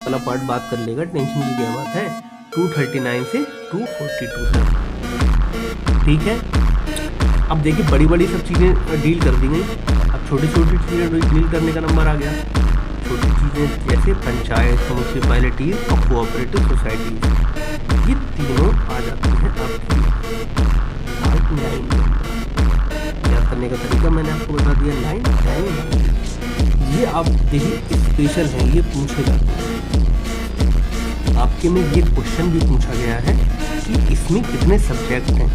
वाला पार्ट बात कर लेगा, टेंशन की क्या बात है। 239 से 242 तक, ठीक है। अब देखिए बड़ी बड़ी सब चीज़ें डील कर दी गई, अब छोटी छोटी चीज़ें डील करने का नंबर आ गया। छोटी चीज़ें जैसे पंचायत, म्यूनसिपैलिटीज और कोऑपरेटिव सोसाइटीज, ये तीनों आ जाती हैं आपकी पार्ट 9 में। याद करने का तरीका मैंने आपको बता दिया, 9। ये आप देखिए स्पेशल है, ये पूछे जाते हैं आपके में। ये क्वेश्चन भी पूछा गया है कि इसमें कितने सब्जेक्ट हैं।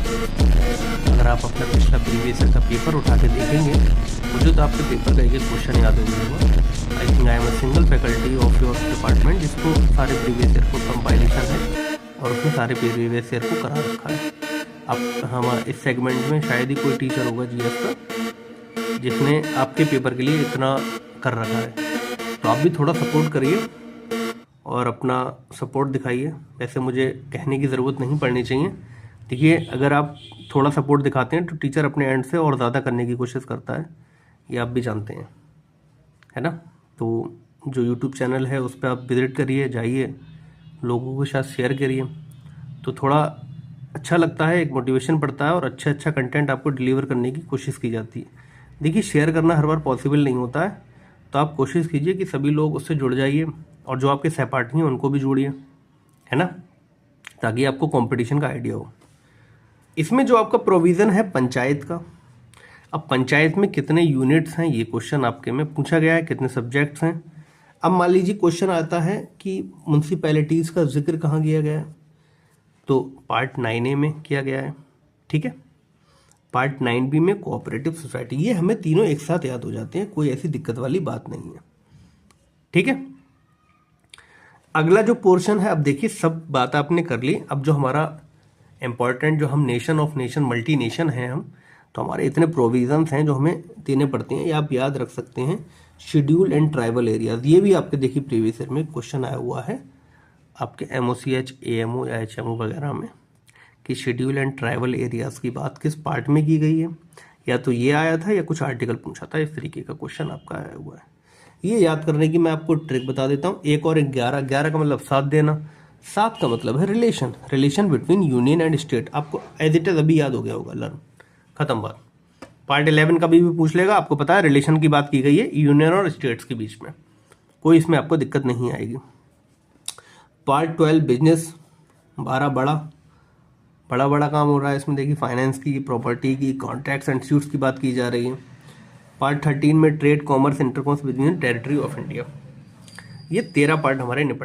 अगर आप अपना पिछला प्रीवियस ईयर का पेपर उठा के देखेंगे, मुझे तो आपके पेपर का एक क्वेश्चन याद हो गया। I think I am a single faculty of your department, जिसको सारे प्रीवियस ईयर को कंपाइलेशन है और उसमें सारे प्रीवियस ईयर को करा रखा है। अब हम इस सेगमेंट में शायद ही कोई टीचर होगा जीएस का जिसने आपके पेपर के लिए इतना कर रखा है। तो आप भी थोड़ा सपोर्ट करिए और अपना सपोर्ट दिखाइए। वैसे मुझे कहने की ज़रूरत नहीं पड़नी चाहिए। देखिए अगर आप थोड़ा सपोर्ट दिखाते हैं तो टीचर अपने एंड से और ज़्यादा करने की कोशिश करता है, ये आप भी जानते हैं, है ना। तो जो यूट्यूब चैनल है उस पर आप विजिट करिए, जाइए, लोगों के साथ शेयर करिए, तो थोड़ा अच्छा लगता है, एक मोटिवेशन पड़ता है और अच्छा कंटेंट आपको डिलीवर करने की कोशिश की जाती है। देखिए शेयर करना हर बार पॉसिबल नहीं होता है, तो आप कोशिश कीजिए कि सभी लोग उससे जुड़ जाइए और जो आपके सहपाठी हैं उनको भी जोड़िए, है ना, ताकि आपको कंपटीशन का आइडिया हो। इसमें जो आपका प्रोविज़न है पंचायत का, अब पंचायत में कितने यूनिट्स हैं ये क्वेश्चन आपके में पूछा गया है, कितने सब्जेक्ट्स हैं। अब मान लीजिए क्वेश्चन आता है कि म्यूनसिपैलिटीज़ का जिक्र कहाँ किया गया है, तो पार्ट 9A में किया गया है, ठीक है। पार्ट 9B में कोऑपरेटिव सोसाइटी। ये हमें तीनों एक साथ याद हो जाते हैं, कोई ऐसी दिक्कत वाली बात नहीं है, ठीक है। अगला जो पोर्शन है, अब देखिए सब बात आपने कर ली। अब जो हमारा इम्पॉर्टेंट, जो हम nation of nation, multi nation हैं हम, तो हमारे इतने प्रोविजंस हैं जो हमें देने पड़ते हैं, ये आप याद रख सकते हैं। शेड्यूल एंड ट्राइबल एरियाज, ये भी आपके देखिए प्रीवियस ईयर में क्वेश्चन आया हुआ है आपके MOCH, AMO या HMO वगैरह में, कि शेड्यूल एंड ट्राइबल एरियाज की बात किस पार्ट में की गई है। या तो ये आया था या कुछ आर्टिकल पूछा था, इस तरीके का क्वेश्चन आपका आया हुआ है। ये याद करने की मैं आपको ट्रिक बता देता हूँ। 1 और 11, 11 का मतलब 7 देना, 7 का मतलब है relation between union and state. आपको एज इट इज अभी याद हो गया होगा, लर्न, खत्म बात। पार्ट 11 का भी पूछ लेगा, आपको पता है रिलेशन की बात की गई है यूनियन और स्टेट्स के बीच में, कोई इसमें आपको दिक्कत नहीं आएगी। पार्ट 12 बिजनेस, 12 बड़ा काम हो रहा है इसमें। देखिए फाइनेंस की, प्रॉपर्टी की, कॉन्ट्रैक्ट्स एंड सूट्स की बात की जा रही है। पार्ट 13 में trade, commerce, intercourse between territory of India. ये 13 पार्ट हमारे निपट